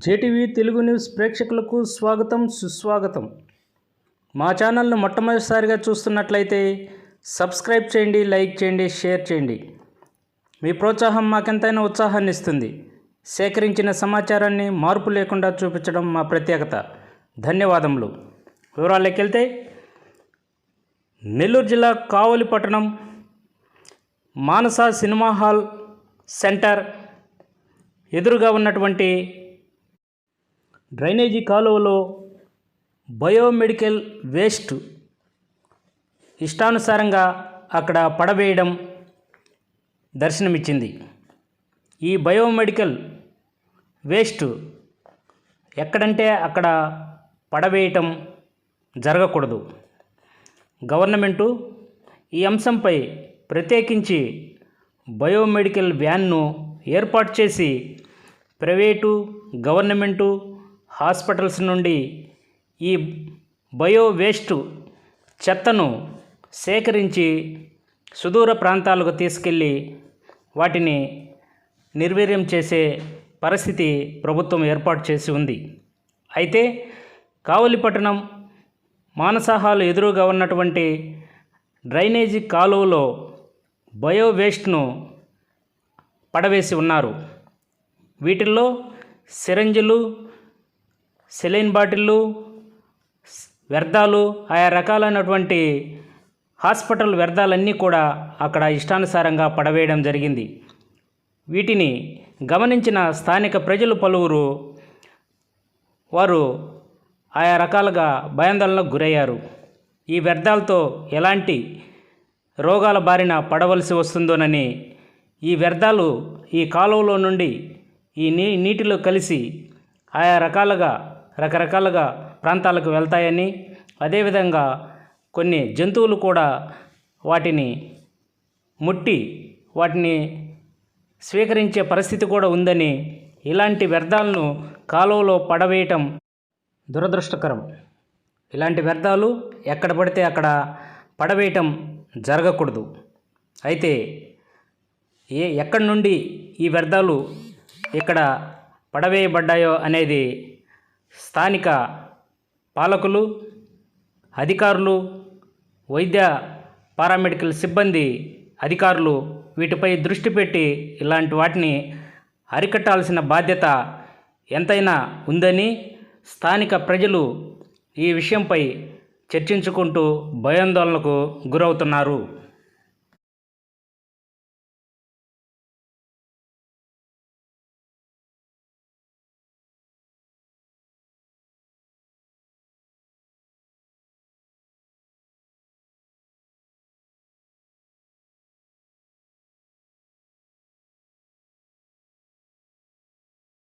JTV Telugu news ప్రేక్షకులకు స్వాగతం సుస్వాగతం. మా ఛానల్ను మొట్టమొదటిసారిగా చూస్తున్నట్లయితే సబ్స్క్రైబ్ చేయండి, లైక్ చేయండి, షేర్ చేయండి. మీ ప్రోత్సాహం మాకెంతైనా ఉత్సాహాన్ని ఇస్తుంది. సేకరించిన సమాచారాన్ని మార్పు లేకుండా చూపించడం మా ప్రత్యేకత. ధన్యవాదములు. వివరాల్లోకి వెళ్తే, నెల్లూరు జిల్లా కావలి పట్టణం మానస సినిమా హాల్ సెంటర్ ఎదురుగా ఉన్నటువంటి డ్రైనేజీ కాలువలో బయోమెడికల్ వేస్ట్ ఇష్టానుసారంగా అక్కడ పడవేయడం దర్శనమిచ్చింది. ఈ బయోమెడికల్ వేస్ట్ ఎక్కడంటే అక్కడ పడవేయటం జరగకూడదు. గవర్నమెంటు ఈ అంశంపై ప్రత్యేకించి బయోమెడికల్ వ్యాన్ను ఏర్పాటు చేసి ప్రైవేటు, గవర్నమెంటు హాస్పిటల్స్ నుండి ఈ బయో వేస్ట్ చెత్తను సేకరించి సుదూర ప్రాంతాలకు తీసుకెళ్ళి వాటిని నిర్వీర్యం చేసే పరిస్థితి ప్రభుత్వం ఏర్పాటు చేసి ఉంది. అయితే కావలిపట్టణం మానస హాల్ ఎదురుగా ఉన్నటువంటి డ్రైనేజీ కాలువలో బయో వేస్ట్ను పడవేసి ఉన్నారు. వీటిల్లో సిరంజిలు, సెలైన్ బాటిళ్ళు, వ్యర్థాలు, ఆయా రకాలైనటువంటి హాస్పిటల్ వ్యర్థాలన్నీ కూడా అక్కడ ఇష్టానుసారంగా పడవేయడం జరిగింది. వీటిని గమనించిన స్థానిక ప్రజలు పలువురు వారు ఆయా రకాలుగా భయాందోళనకు గురయ్యారు. ఈ వ్యర్థాలతో ఎలాంటి రోగాల బారిన పడవలసి వస్తుందోనని, ఈ వ్యర్థాలు ఈ కాలువలో నుండి ఈ నీటిలో కలిసి ఆయా రకరకాలుగా ప్రాంతాలకు వెళ్తాయని, అదేవిధంగా కొన్ని జంతువులు కూడా వాటిని ముట్టి వాటిని స్వీకరించే పరిస్థితి కూడా ఉందని, ఇలాంటి వ్యర్థాలను కాలువలో పడవేయటం దురదృష్టకరం. ఇలాంటి వ్యర్థాలు ఎక్కడ పడితే అక్కడ పడవేయటం జరగకూడదు. అయితే ఎక్కడి నుండి ఈ వ్యర్థాలు ఇక్కడ పడవేయబడ్డాయో అనేది స్థానిక పాలకులు, అధికారులు, వైద్య పారామెడికల్ సిబ్బంది అధికారులు వీటిపై దృష్టి పెట్టి ఇలాంటి వాటిని అరికట్టాల్సిన బాధ్యత ఎంతైనా ఉందని స్థానిక ప్రజలు ఈ విషయంపై చర్చించుకుంటూ భయాందోళనకు గురవుతున్నారు.